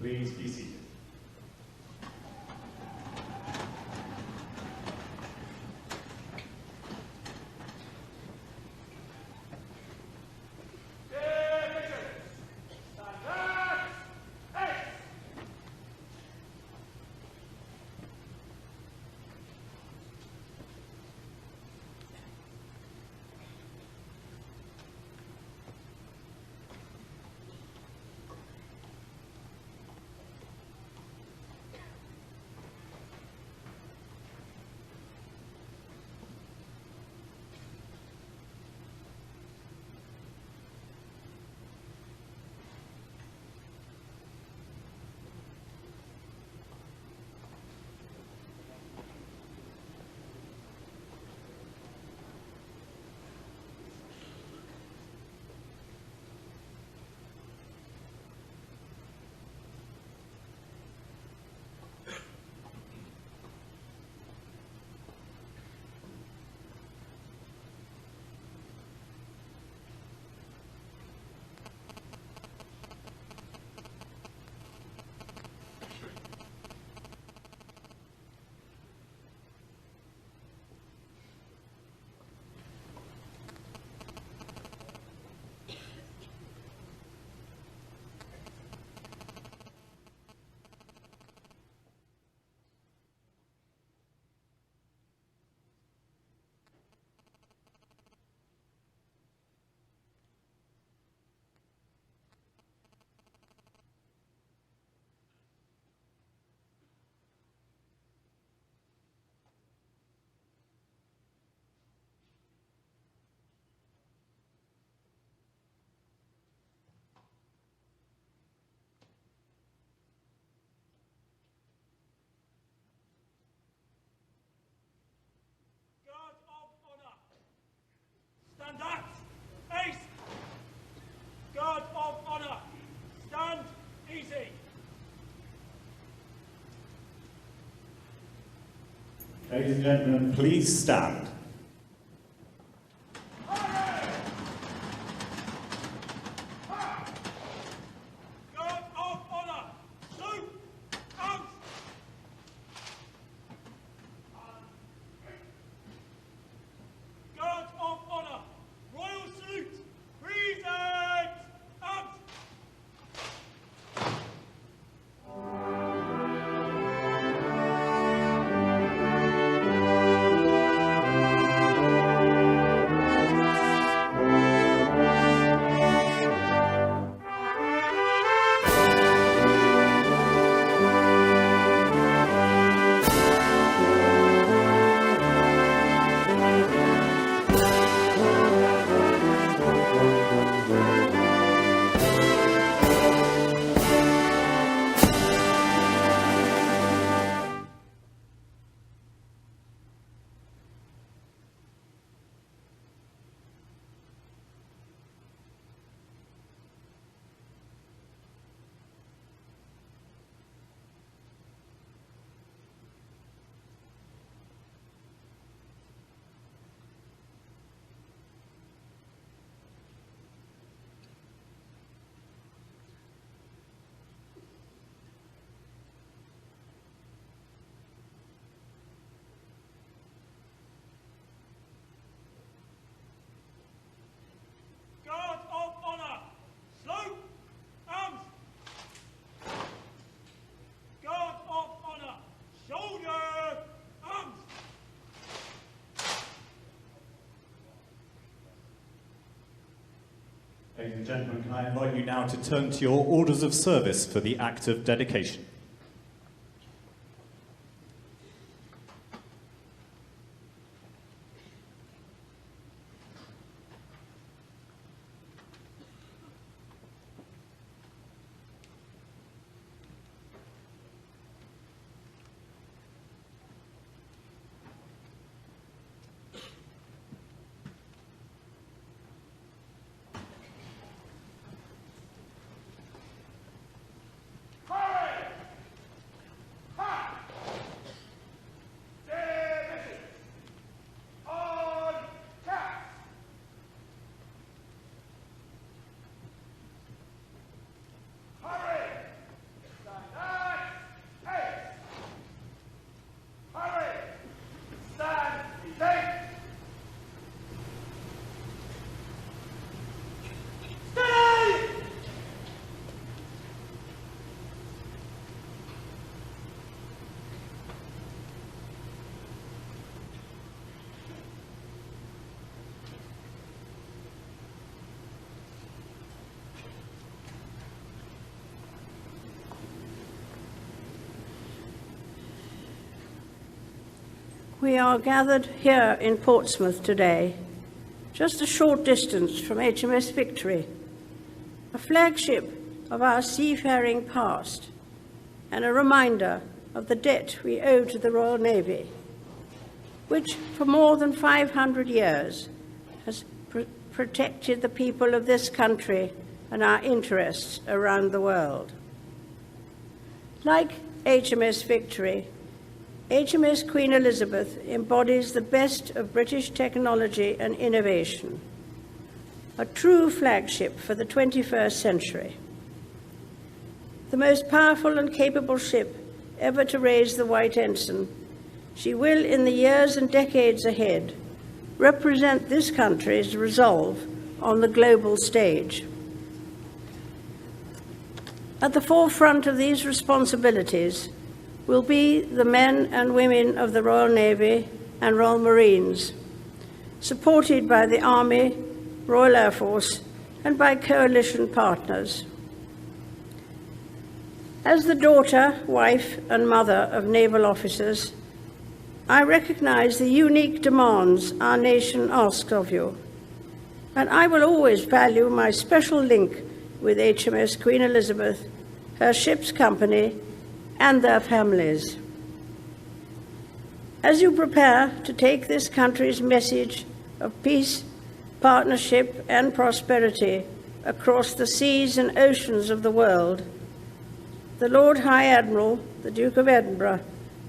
Please be seated. Stand up! Ace! Guard of honor! Stand easy! Ladies and gentlemen, please stand. Guard of honor! Salute! Arms! Guard of honor! Royal salute! Present! Arms! Guard of honor! Salute! Arms! Guard of honor! Shoulder! Arms! Ladies and gentlemen, can I invite you now to turn to your orders of service for the act of dedication? Courage! We are gathered here in Portsmouth today, just a short distance from HMS Victory, a flagship of our seafaring past and a reminder of the debt we owe to the Royal Navy, which for more than 500 years has protected the people of this country and our interests around the world. Like HMS Victory, HMS Queen Elizabeth embodies the best of British technology and innovation, a true flagship for the 21st century. The most powerful and capable ship ever to raise the white ensign, she will, in the years and decades ahead, represent this country's resolve on the global stage. At the forefront of these responsibilities will be the men and women of the Royal Navy and Royal Marines, supported by the Army, Royal Air Force, and by coalition partners. As the daughter, wife, and mother of naval officers, I recognize the unique demands our nation asks of you, and I will always value my special link with HMS Queen Elizabeth, her ship's company, and their families. As you prepare to take this country's message of peace, partnership, and prosperity across the seas and oceans of the world, the Lord High Admiral, the Duke of Edinburgh,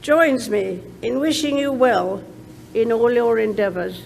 joins me in wishing you well in all your endeavours.